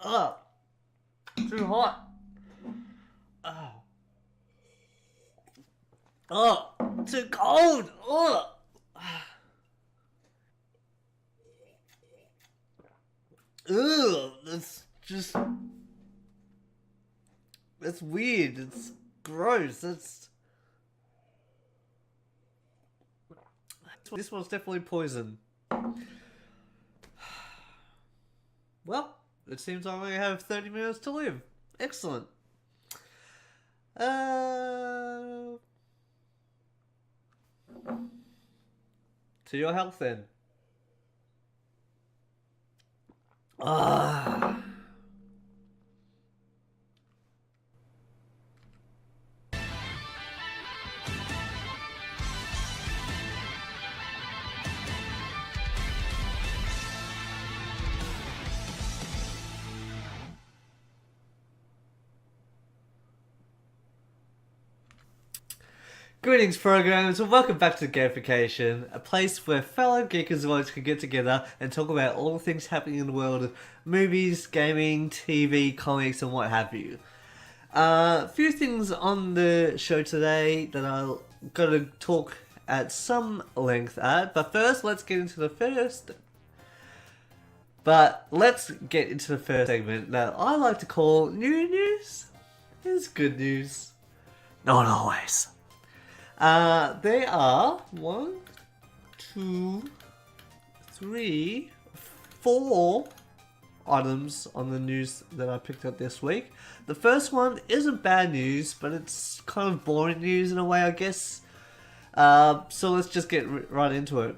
Ugh, too hot. Oh, oh, too cold. Ugh. Ugh, that's weird. It's gross. This one's definitely poison. Well, it seems I only have 30 minutes to live. Excellent. Uh, to your health then. Ah. Greetings, programs, and welcome back to Gamification, a place where fellow geekazoids can get together and talk about all the things happening in the world of movies, gaming, TV, comics, and what have you. A few things on the show today that I'm going to talk at some length at, but first, let's get into the first. Segment that I like to call New News is Good News. Not always. There are 1, 2, 3, 4 items on the news that I picked up this week. The first one isn't bad news, but it's kind of boring news in a way, I guess. So let's just get right into it.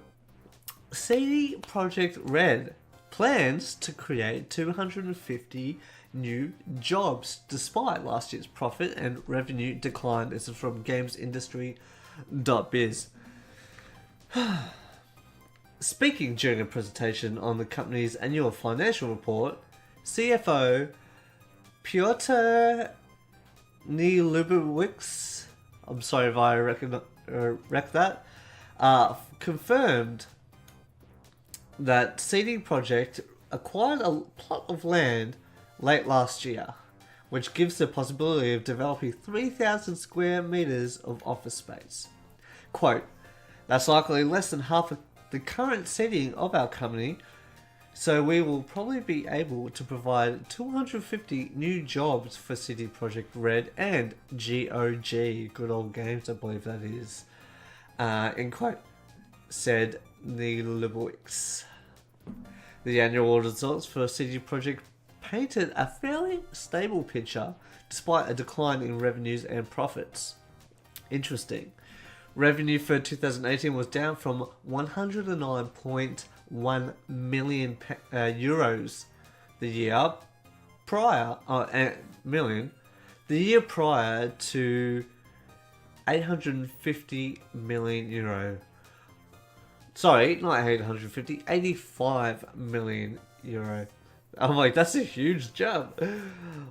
CD Projekt Red plans to create 250 new jobs despite last year's profit and revenue decline. This is from gamesindustry.biz. Speaking during a presentation on the company's annual financial report, CFO Piotr Nilubowicz, I'm sorry if I wrecked that, confirmed that CD Projekt acquired a plot of land late last year, which gives the possibility of developing 3,000 square meters of office space. Quote, that's likely less than half of the current seating of our company, so we will probably be able to provide 250 new jobs for CD Projekt Red and GOG, Good Old Games, I believe that is. In quote, said Nilubowicz. The annual results for CD Projekt painted a fairly stable picture despite a decline in revenues and profits. Interesting. Revenue for 2018 was down from 109.1 million euros the year prior, the year prior to 850 million euro. Sorry, not 850, 85 million euro. I'm like, that's a huge jump.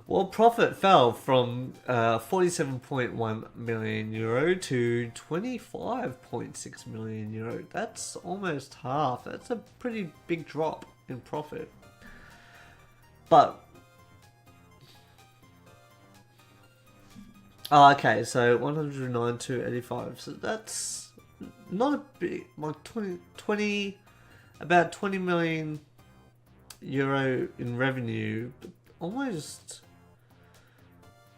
Well, profit fell from 47.1 million euro to 25.6 million euro. That's almost half. That's a pretty big drop in profit. But okay, so 109 to 85. So that's not a big, like 20 about 20 million euro in revenue, but almost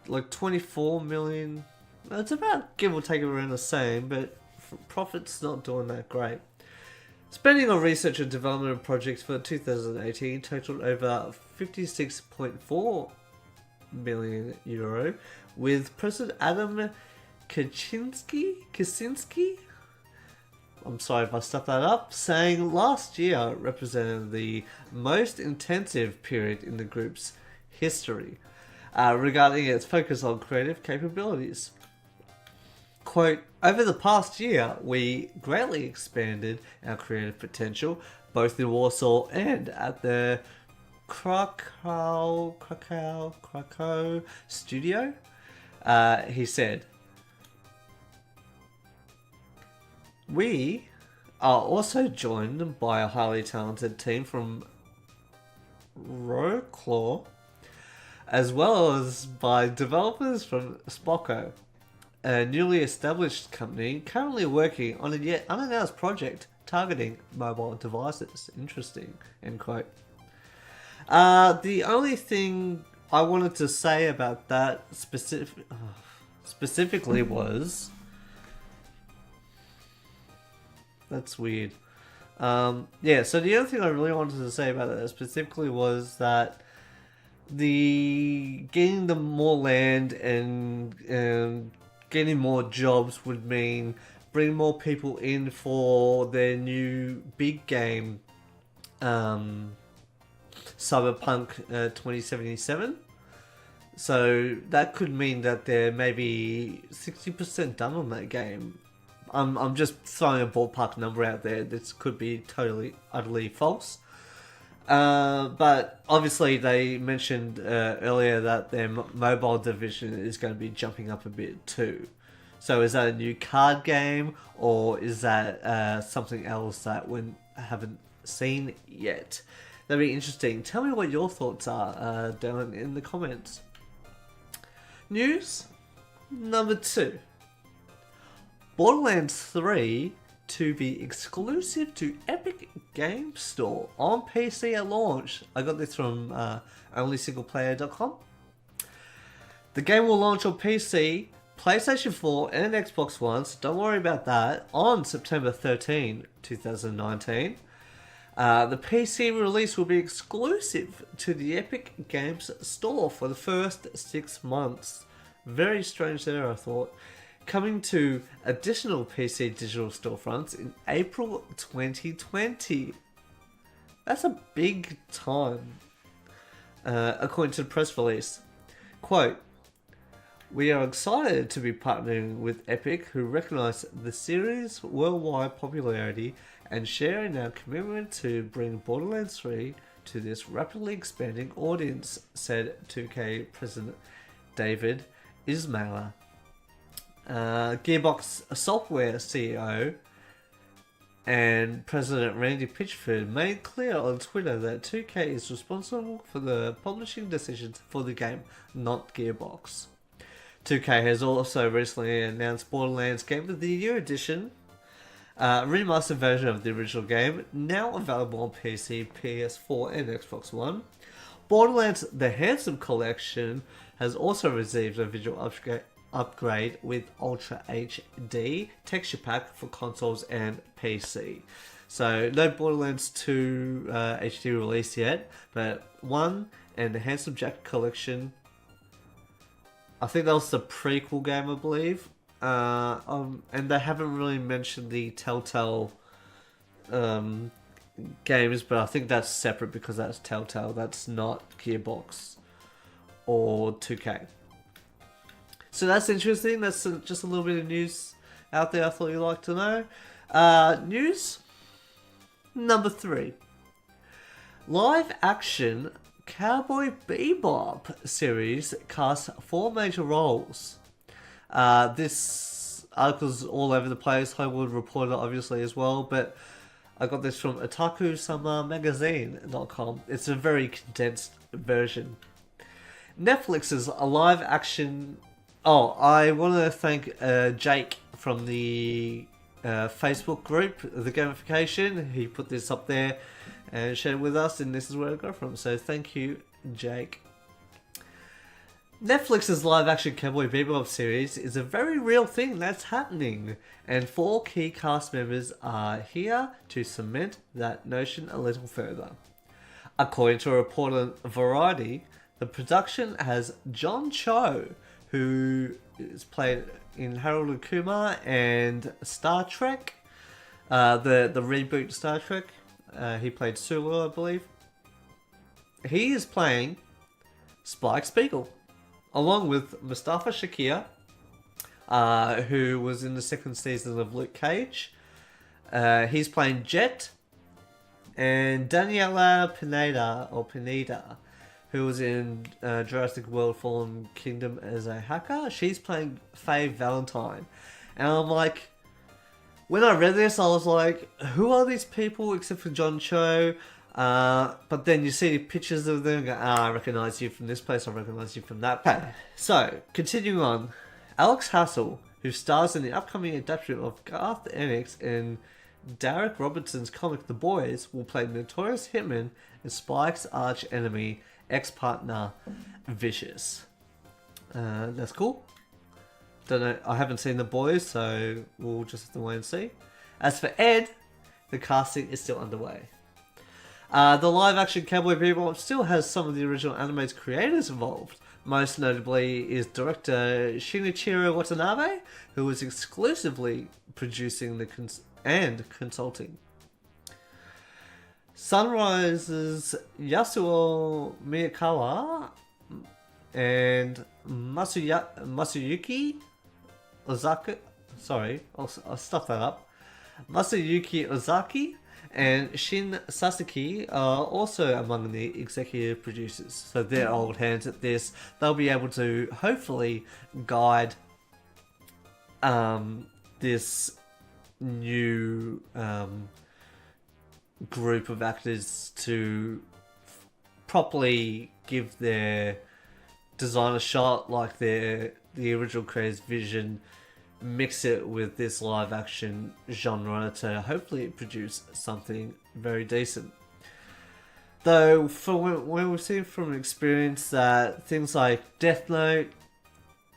like 24 million. It's about give or take around the same, but profit's not doing that great. Spending on research and development projects for 2018 totaled over 56.4 million euro, with President Adam Kaczynski, I'm sorry if I stuffed that up, saying last year represented the most intensive period in the group's history regarding its focus on creative capabilities. Quote, over the past year, we greatly expanded our creative potential, both in Warsaw and at the Krakow studio, he said. We are also joined by a highly talented team from Roclaw, as well as by developers from Spocko, a newly established company currently working on a yet unannounced project targeting mobile devices. Interesting, end quote. The only thing I wanted to say about that specifically was... That's weird. Yeah, so the other thing I really wanted to say about that specifically was that getting them more land and getting more jobs would mean bring more people in for their new big game, Cyberpunk 2077. So that could mean that they're maybe 60% done on that game. I'm just throwing a ballpark number out there. This could be totally, utterly false. But obviously they mentioned earlier that their mobile division is going to be jumping up a bit too. So is that a new card game, or is that something else that we haven't seen yet? That'd be interesting. Tell me what your thoughts are down in the comments. News number 2. Borderlands 3 to be exclusive to Epic Games Store on PC at launch. I got this from onlysingleplayer.com. The game will launch on PC, PlayStation 4 and Xbox One, so don't worry about that, on September 13, 2019. The PC release will be exclusive to the Epic Games Store for the first 6 months. Very strange there, I thought. Coming to additional PC digital storefronts in April 2020. That's a big time, according to the press release. Quote, "We are excited to be partnering with Epic, who recognise the series' worldwide popularity and share in our commitment to bring Borderlands 3 to this rapidly expanding audience," said 2K President David Ismailer. Gearbox Software CEO and President Randy Pitchford made clear on Twitter that 2K is responsible for the publishing decisions for the game, not Gearbox. 2K has also recently announced Borderlands Game of the Year Edition, a remastered version of the original game, now available on PC, PS4 and Xbox One. Borderlands The Handsome Collection has also received a visual upgrade with Ultra HD texture pack for consoles and PC. So no Borderlands 2 HD release yet, but 1 and the Handsome Jack Collection, I think that was the prequel game, I believe. And they haven't really mentioned the Telltale games, but I think that's separate because that's Telltale. That's not Gearbox or 2K. So that's interesting. That's just a little bit of news out there I thought you'd like to know. News number 3. Live action Cowboy Bebop series casts 4 major roles. This article's all over the place. Hollywood Reporter obviously as well, but I got this from otaku-magazine.com. It's a very condensed version. Netflix's live action... Oh, I want to thank Jake from the Facebook group, The Gamification. He put this up there and shared it with us, and this is where I got from. So thank you, Jake. Netflix's live-action Cowboy Bebop series is a very real thing that's happening, and 4 key cast members are here to cement that notion a little further. According to a report on Variety, the production has John Cho, who is played in Harold and Kumar and Star Trek, the reboot Star Trek. He played Sulu, I believe. He is playing Spike Spiegel, along with Mustafa Shakir, who was in the 2nd season of Luke Cage. He's playing Jet, and Daniela Pineda, who was in Jurassic World Fallen Kingdom as a hacker. She's playing Faye Valentine. And I'm like, when I read this, I was like, who are these people except for John Cho? But then you see pictures of them and go, I recognize you from this place, I recognize you from that place. Okay, so, continuing on. Alex Hassel, who stars in the upcoming adaptation of Garth Ennis and Derek Robertson's comic The Boys, will play notorious hitman and Spike's arch enemy, ex-partner Vicious. That's cool. Don't know, I haven't seen The Boys, so we'll just have to wait and see. As for Ed, the casting is still underway. The live-action Cowboy Bebop still has some of the original anime's creators involved. Most notably is director Shinichiro Watanabe, who was exclusively producing and consulting. Sunrise's Yasuo Miyakawa and Masayuki Ozaki, sorry, I'll stuff that up. Masayuki Ozaki and Shin Sasaki are also among the executive producers. So they're old hands at this. They'll be able to hopefully guide this new group of actors to properly give their design a shot, like the original creator's vision, mix it with this live action genre to hopefully produce something very decent. Though, for when we've seen from experience that things like Death Note,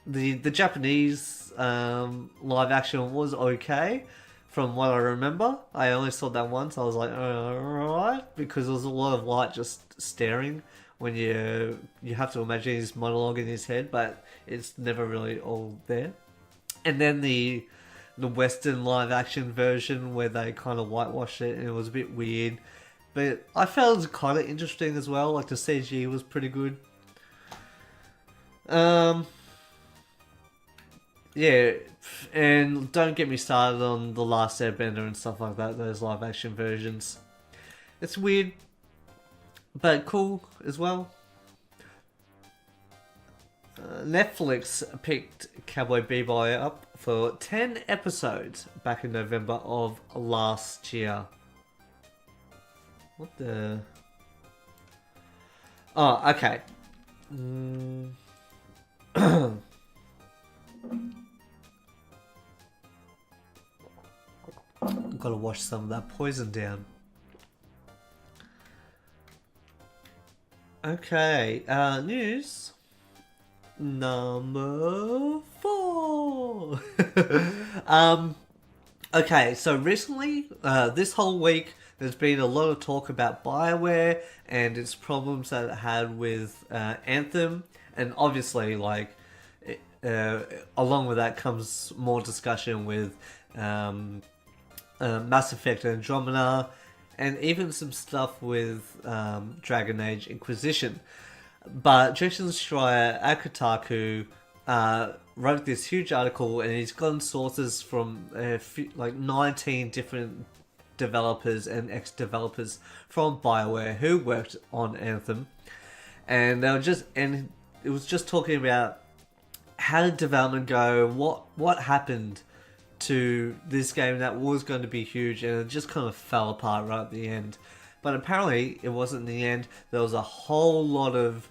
the Japanese live action was okay. From what I remember, I only saw that once. I was like, alright, because there was a lot of light just staring when you have to imagine his monologue in his head, but it's never really all there. And then the Western live action version where they kind of whitewashed it and it was a bit weird, but I felt it was kind of interesting as well. Like the CG was pretty good. Yeah, and don't get me started on The Last Airbender and stuff like that, those live action versions. It's weird, but cool as well. Netflix picked Cowboy Bebop up for 10 episodes back in November of last year. What the... Oh, okay. Gotta wash some of that poison down. Okay, news number 4. Okay, so recently, this whole week, there's been a lot of talk about Bioware and its problems that it had with Anthem, and obviously, like, along with that comes more discussion with Mass Effect Andromeda, and even some stuff with Dragon Age Inquisition. But Jason Schreier at Kotaku wrote this huge article, and he's gotten sources from like 19 different developers and ex-developers from Bioware who worked on Anthem, and they were it was just talking about how did development go, what happened to this game that was going to be huge, and it just kind of fell apart right at the end. But apparently it wasn't the end. There was a whole lot of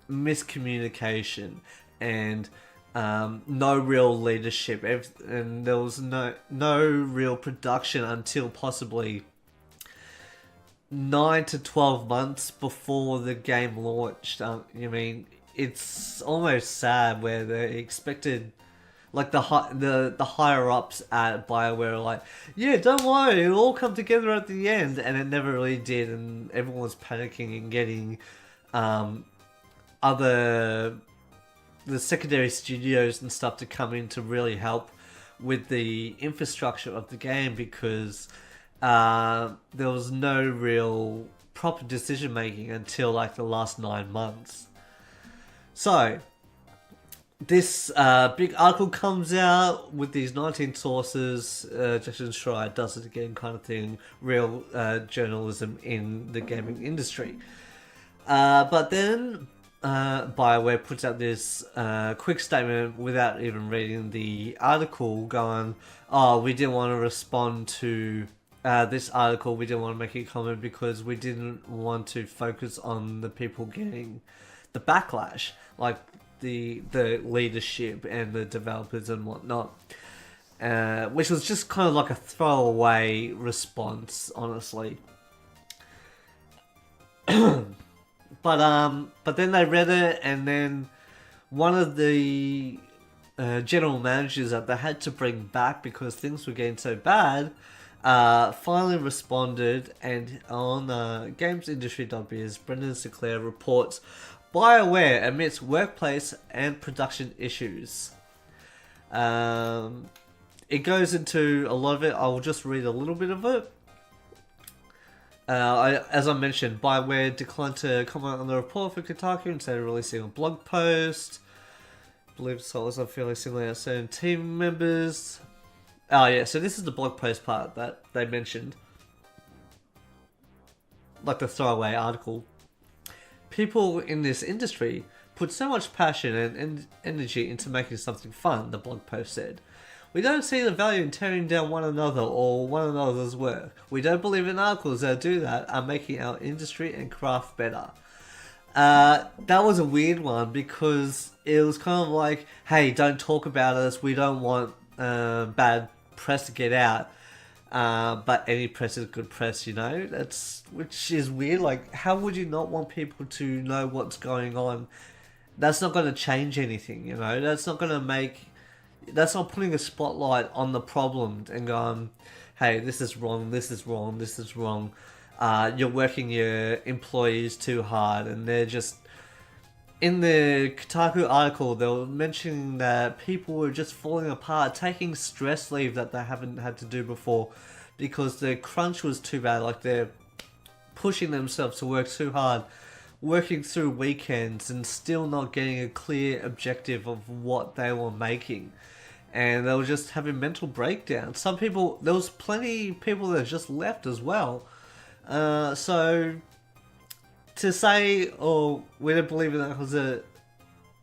miscommunication and no real leadership, and there was no real production until possibly 9 to 12 months before the game launched. I mean, it's almost sad where they expected, like the higher ups at Bioware are like, yeah, don't worry, it'll all come together at the end, and it never really did, and everyone was panicking and getting the secondary studios and stuff to come in to really help with the infrastructure of the game, because there was no real proper decision making until like the last 9 months. So this big article comes out with these 19 sources. Jason Schreier does it again, kind of thing. Real journalism in the gaming industry. But then Bioware puts out this quick statement without even reading the article, going, "Oh, we didn't want to respond to this article. We didn't want to make a comment because we didn't want to focus on the people getting the backlash, like the leadership and the developers and whatnot." Which was just kind of like a throwaway response, honestly. But then they read it, and then one of the general managers that they had to bring back because things were getting so bad, finally responded, and on GamesIndustry.biz, Brendan Sinclair reports, BioWare admits workplace and production issues. It goes into a lot of it. I will just read a little bit of it. As I mentioned, Bioware declined to comment on the report for Kotaku instead of releasing a blog post. I believe Solos are fairly singling out certain team members. Oh yeah, so this is the blog post part that they mentioned. Like the throwaway article. People in this industry put so much passion and energy into making something fun, the blog post said. We don't see the value in tearing down one another or one another's work. We don't believe in articles that do that are making our industry and craft better. That was a weird one because it was kind of like, hey, don't talk about us. We don't want bad press to get out. But any press is good press, you know? Which is weird. Like, how would you not want people to know what's going on? That's not going to change anything, you know? That's not putting a spotlight on the problem and going, hey, this is wrong, this is wrong, this is wrong. You're working your employees too hard, and they're just... In the Kotaku article, they were mentioning that people were just falling apart, taking stress leave that they haven't had to do before because the crunch was too bad. Like, they're pushing themselves to work too hard, working through weekends and still not getting a clear objective of what they were making. And they were just having mental breakdowns. There was plenty of people that just left as well. So to say, oh, we don't believe in that because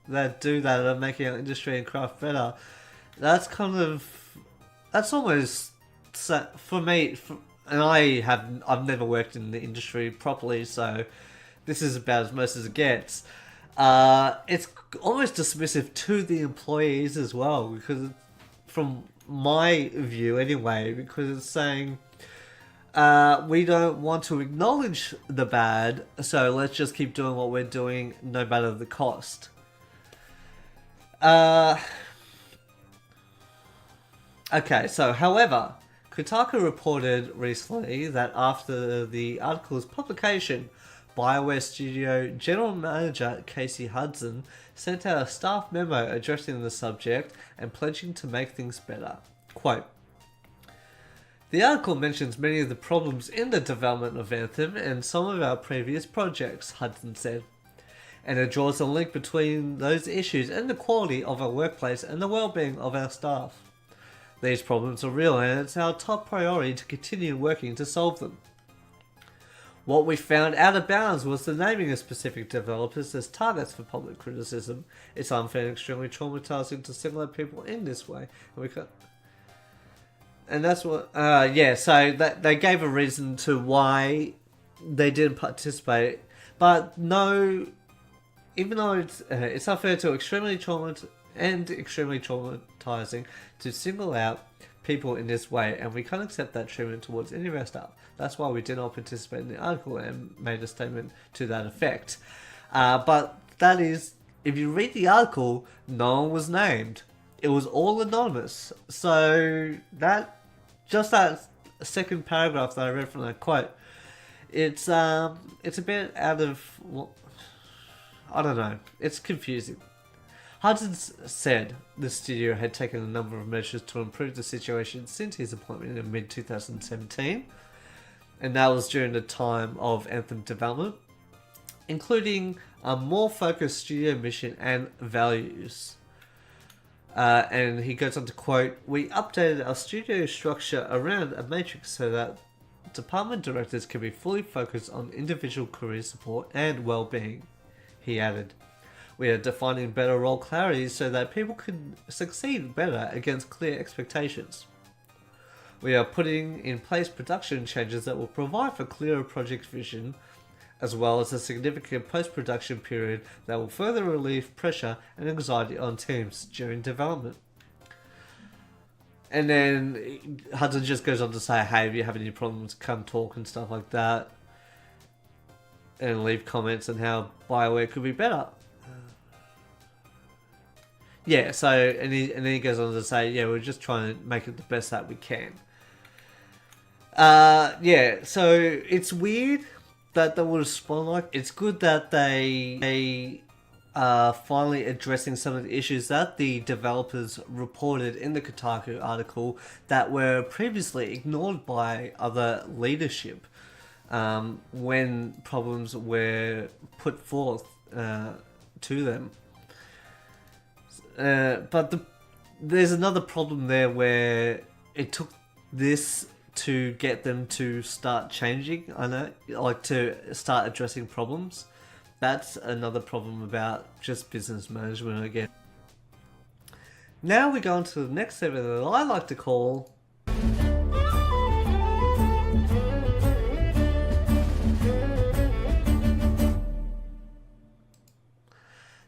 that do that are making our industry and craft better, that's almost, for me, and I've never worked in the industry properly, so this is about as much as it gets. It's almost dismissive to the employees as well, because from my view anyway, because it's saying we don't want to acknowledge the bad, so let's just keep doing what we're doing no matter the cost. Okay, so however, Kotaku reported recently that after the article's publication, Bioware Studio General Manager Casey Hudson sent out a staff memo addressing the subject and pledging to make things better. Quote, "The article mentions many of the problems in the development of Anthem and some of our previous projects," Hudson said, "and it draws a link between those issues and the quality of our workplace and the well-being of our staff. These problems are real and it's our top priority to continue working to solve them. What we found out of bounds was the naming of specific developers as targets for public criticism. It's unfair and extremely traumatizing to single out people in this way. And that's what, so they gave a reason to why they didn't participate. But no, even though it's unfair to extremely traumatizing to single out people in this way, and we can't accept that treatment towards any of our staff. That's why we did not participate in the article and made a statement to that effect. But that is, if you read the article, no one was named. It was all anonymous. So that second paragraph that I read from that quote, it's a bit out of, I don't know, it's confusing. Hudson said the studio had taken a number of measures to improve the situation since his appointment in mid-2017, and that was during the time of Anthem development, including a more focused studio mission and values. And he goes on to quote, "We updated our studio structure around a matrix so that department directors can be fully focused on individual career support and well-being," he added. We are defining better role clarity so that people can succeed better against clear expectations. We are putting in place production changes that will provide for clearer project vision, as well as a significant post-production period that will further relieve pressure and anxiety on teams during development. And then Hudson just goes on to say, hey, if you have any problems, come talk and stuff like that. And leave comments on how Bioware could be better. Yeah, so, and then he goes on to say, yeah, we're just trying to make it the best that we can. Yeah, so it's weird that they would respond like. It's good that they are finally addressing some of the issues that the developers reported in the Kotaku article that were previously ignored by other leadership when problems were put forth to them. But there's another problem there where it took this to get them to start changing. I know, like to start addressing problems. That's another problem about just business management again. Now we go on to the next segment that I like to call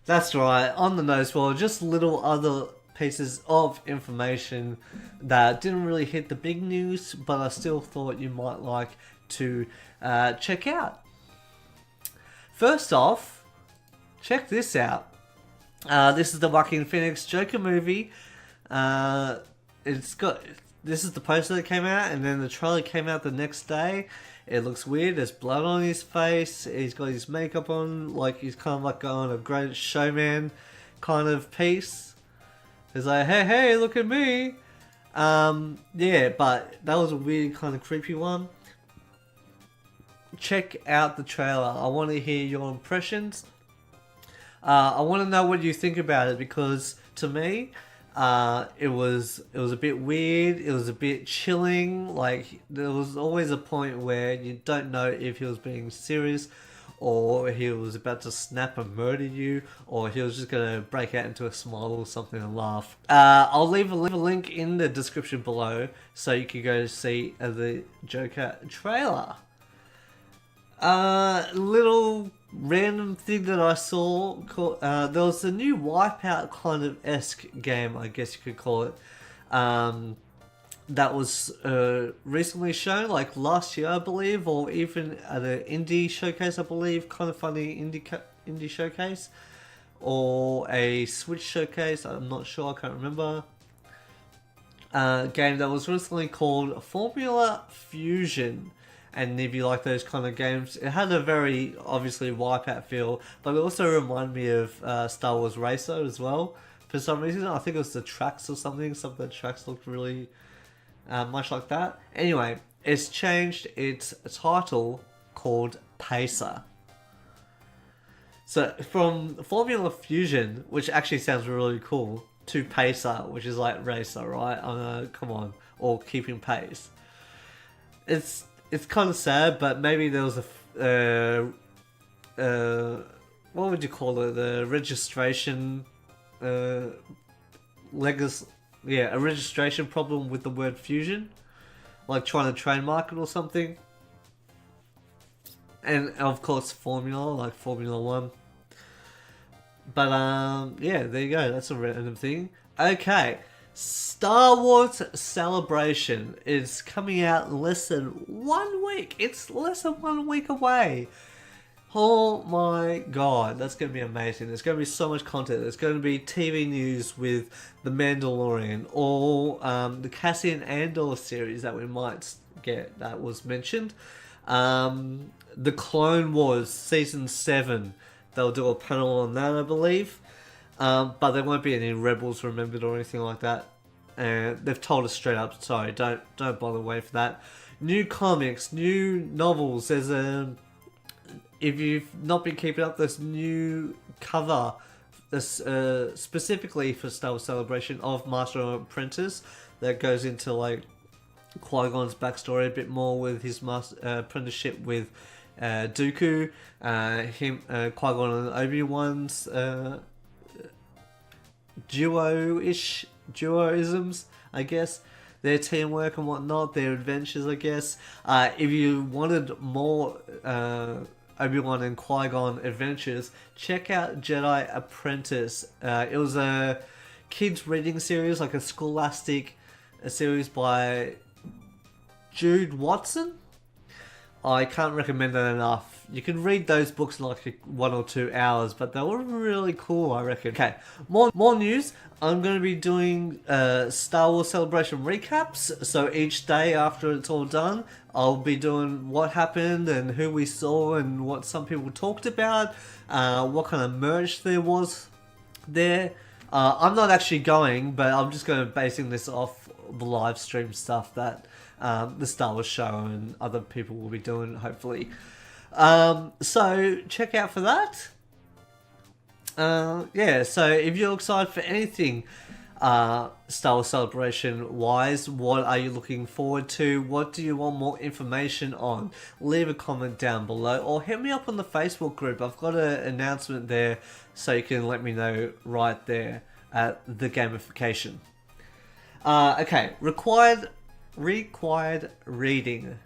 That's right, on the nose for just little other pieces of information that didn't really hit the big news, but I still thought you might like to check out. First off, check this out. This is the Joaquin Phoenix Joker movie. This is the poster that came out, and then the trailer came out the next day. It looks weird. There's blood on his face. He's got his makeup on, like he's kind of like going a great showman kind of piece. He's like, hey, look at me. Yeah, but that was a weird kind of creepy one. Check out the trailer. I want to hear your impressions. I want to know what you think about it, because to me, it was a bit weird. It was a bit chilling. Like, there was always a point where you don't know if he was being serious, or he was about to snap and murder you, or he was just gonna break out into a smile or something and laugh. I'll leave a link in the description below so you can go see the Joker trailer. Little random thing that I saw, there was a new Wipeout kind of esque game, I guess you could call it, that was recently shown, like last year I believe, or even at an indie showcase I believe, kind of funny indie showcase, or a Switch showcase, I'm not sure, I can't remember. Game that was recently called Formula Fusion. And if you like those kind of games, it had a very obviously Wipeout feel, but it also reminded me of Star Wars Racer as well. For some reason, I think it was the tracks or something. Some of the tracks looked really much like that. Anyway, it's changed its title called Pacer. So from Formula Fusion, which actually sounds really cool, to Pacer, which is like racer, right? Come on, or keeping pace. It's kind of sad, but maybe there was a what would you call it? The registration, a registration problem with the word fusion, like trying to trademark it or something. And of course, Formula, like Formula 1. But yeah, there you go. That's a random thing. Okay. Star Wars Celebration is coming out in less than 1 week. It's less than 1 week away. Oh my god, that's going to be amazing. There's going to be so much content. There's going to be TV news with The Mandalorian, or the Cassian Andor series that we might get that was mentioned. The Clone Wars Season 7. They'll do a panel on that, I believe. But there won't be any Rebels Remembered or anything like that. They've told us straight up, sorry, don't bother waiting for that. New comics, new novels. There's if you've not been keeping up, this new cover, specifically for Star Wars Celebration, of Master and Apprentice, that goes into like Qui-Gon's backstory a bit more with his apprenticeship with Dooku, Qui-Gon and Obi-Wan's duoisms, I guess. Their teamwork and whatnot, their adventures, I guess. If you wanted more Obi-Wan and Qui-Gon adventures, check out Jedi Apprentice. It was a kids reading series, like a scholastic series by Jude Watson. I can't recommend that enough. You can read those books in like 1 or 2 hours, but they were really cool, I reckon. Okay, more news. I'm going to be doing Star Wars Celebration recaps. So each day after it's all done, I'll be doing what happened and who we saw and what some people talked about, what kind of merch there was there. I'm not actually going, but I'm just going to basing this off the live stream stuff that the Star Wars show and other people will be doing, hopefully. So check out for that. Yeah, so if you're excited for anything Star Wars Celebration wise, what are you looking forward to? What do you want more information on? Leave a comment down below or hit me up on the Facebook group. I've got an announcement there so you can let me know right there at the gamification. Okay, required reading.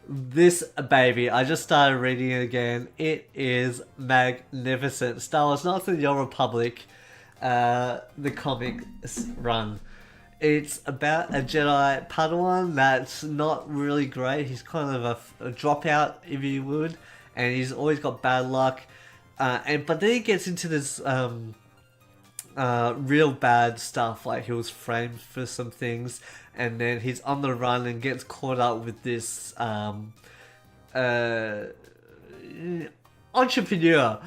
This baby, I just started reading it again. It is magnificent. Star Wars Knights of the Old Republic, the comic run. It's about a Jedi Padawan that's not really great. He's kind of a dropout, if you would, and he's always got bad luck. But then he gets into this real bad stuff, like he was framed for some things, and then he's on the run and gets caught up with this entrepreneur,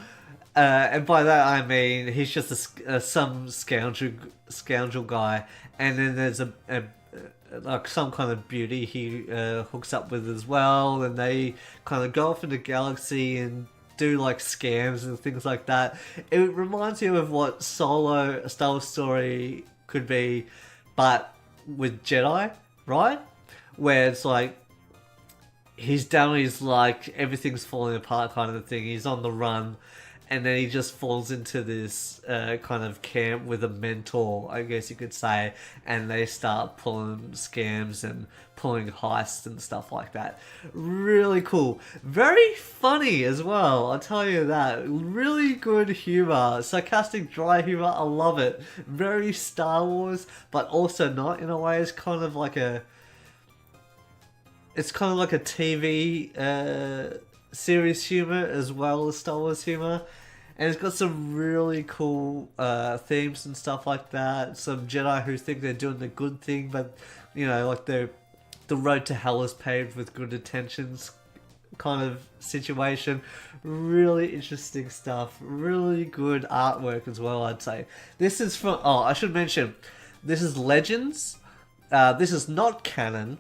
and by that I mean he's just some scoundrel guy, and then there's a like some kind of beauty he hooks up with as well, and they kind of go off in the galaxy and do like scams and things like that. It reminds you of what Solo, a Star Wars story, could be, but with Jedi, right? Where it's like he's down, he's like everything's falling apart kind of thing. He's on the run, and then he just falls into this kind of camp with a mentor, I guess you could say, and they start pulling scams and pulling heists and stuff like that. Really cool. Very funny as well, I'll tell you that. Really good humor. Sarcastic, dry humor, I love it. Very Star Wars, but also not in a way. It's kind of like a TV series humor as well as Star Wars humor, and it's got some really cool themes and stuff like that. Some Jedi who think they're doing the good thing, but you know, like the road to hell is paved with good intentions kind of situation. Really interesting stuff. Really good artwork as well, I'd say. This is from, I should mention, this is Legends. This is not canon.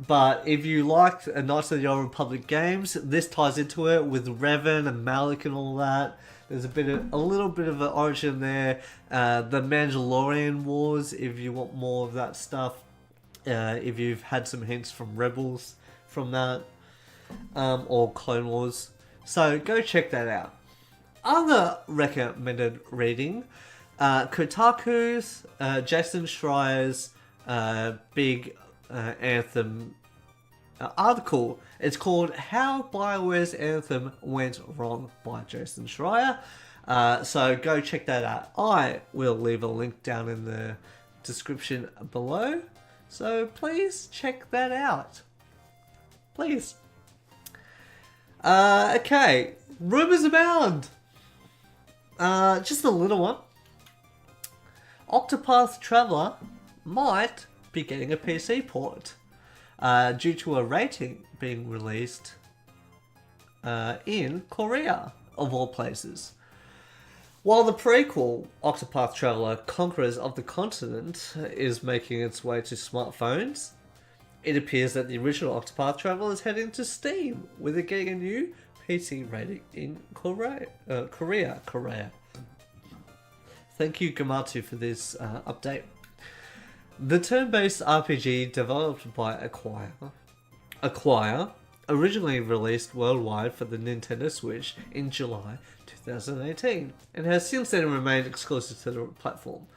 But if you liked Knights of the Old Republic games, this ties into it with Revan and Malik and all that. There's a little bit of an origin there. The Mandalorian Wars, if you want more of that stuff. If you've had some hints from Rebels from that. Or Clone Wars. So go check that out. Other recommended reading. Kotaku's, Jason Schreier's big Anthem article. It's called How Bioware's Anthem Went Wrong by Jason Schreier. So go check that out. I will leave a link down in the description below. So please check that out. Please. Okay. Rumors abound. Just a little one. Octopath Traveler might be getting a PC port due to a rating being released in Korea, of all places. While the prequel, Octopath Traveler Conquerors of the Continent, is making its way to smartphones, it appears that the original Octopath Traveler is heading to Steam, with it getting a new PC rating in Korea. Thank you, Gamatsu, for this update. The turn-based RPG developed by Acquire originally released worldwide for the Nintendo Switch in July 2018 and has since then remained exclusive to the platform.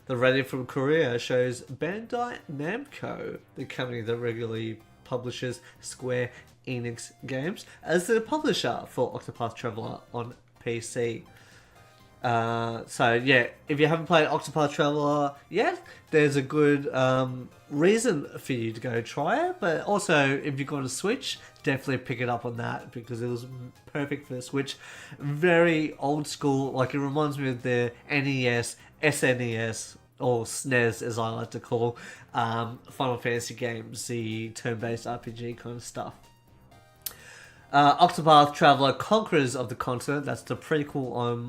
The rating from Korea shows Bandai Namco, the company that regularly publishes Square Enix games, as the publisher for Octopath Traveler on PC. So yeah, if you haven't played Octopath Traveler yet, there's a good reason for you to go try it. But also, if you've got a Switch, definitely pick it up on that because it was perfect for the Switch. Very old school, like it reminds me of the NES, SNES, or SNES as I like to call Final Fantasy games, the turn-based RPG kind of stuff. Octopath Traveler Conquerors of the Continent, that's the prequel on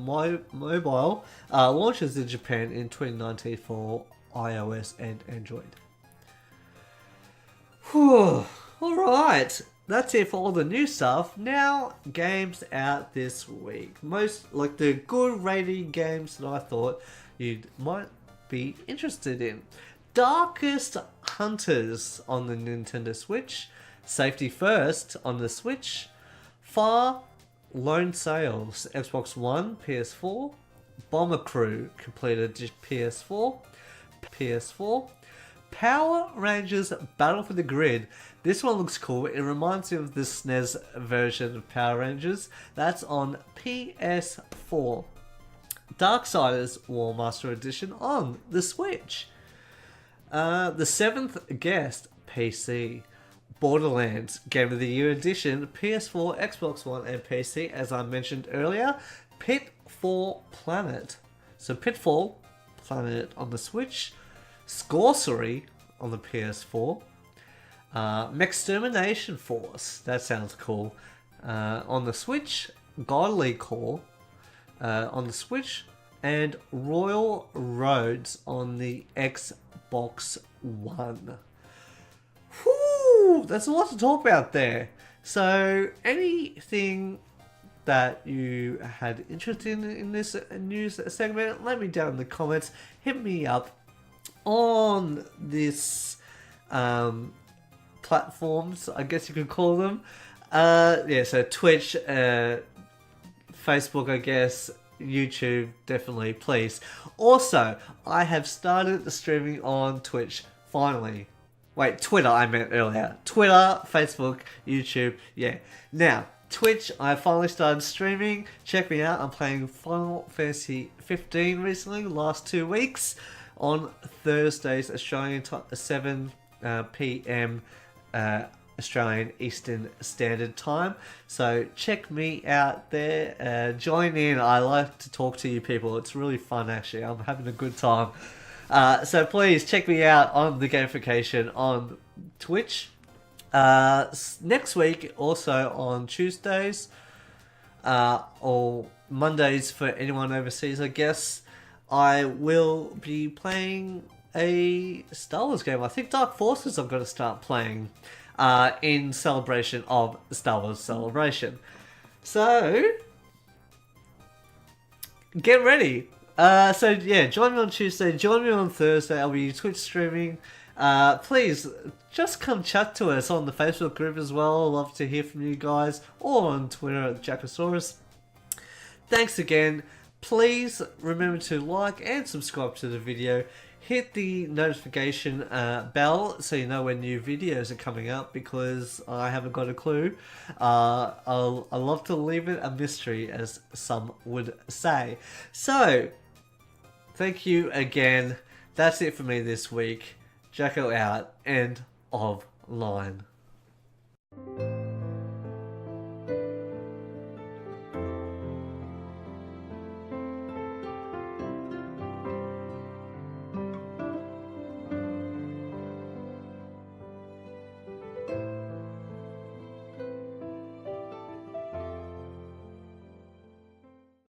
mobile, launches in Japan in 2019 for iOS and Android. Whew. Alright, that's it for all the new stuff. Now, games out this week. Most, like the good rating games that I thought you might be interested in. Darkest Hunters on the Nintendo Switch. Safety First on the Switch. Far Lone Sails, Xbox One, PS4. Bomber Crew, completed PS4. Power Rangers Battle for the Grid. This one looks cool. It reminds me of the SNES version of Power Rangers. That's on PS4. Darksiders War Master Edition on the Switch. The Seventh Guest, PC. Borderlands Game of the Year Edition, PS4, Xbox One, and PC, as I mentioned earlier. Pitfall Planet. So Pitfall Planet on the Switch. Scorcery on the PS4. Mextermination Force, that sounds cool. On the Switch. Godly Core on the Switch. And Royal Roads on the Xbox One. Whew, that's a lot to talk about there. So, anything that you had interest in this news segment, let me down in the comments. Hit me up on this platforms, I guess you could call them. Yeah, so Twitch, Facebook, I guess, YouTube, definitely, please. Also, I have started streaming on Twitch, finally. Wait, Twitter I meant earlier. Twitter, Facebook, YouTube, yeah. Now, Twitch, I finally started streaming. Check me out. I'm playing Final Fantasy 15 recently, last 2 weeks, on Thursdays, Australian time, 7 p.m. Australian Eastern Standard Time. So check me out there. Join in. I like to talk to you people. It's really fun, actually. I'm having a good time. So please check me out on the gamification on Twitch. Next week, also on Tuesdays, or Mondays for anyone overseas, I guess, I will be playing a Star Wars game. I think Dark Forces I'm going to start playing in celebration of Star Wars Celebration. So, get ready. So yeah, join me on Tuesday, join me on Thursday. I'll be Twitch streaming. Please, just come chat to us on the Facebook group as well. I'd love to hear from you guys. Or on Twitter at Jackosaurus. Thanks again. Please remember to like and subscribe to the video. Hit the notification bell so you know when new videos are coming up, because I haven't got a clue. I love to leave it a mystery, as some would say. So, thank you again. That's it for me this week. Jacko out. End of line.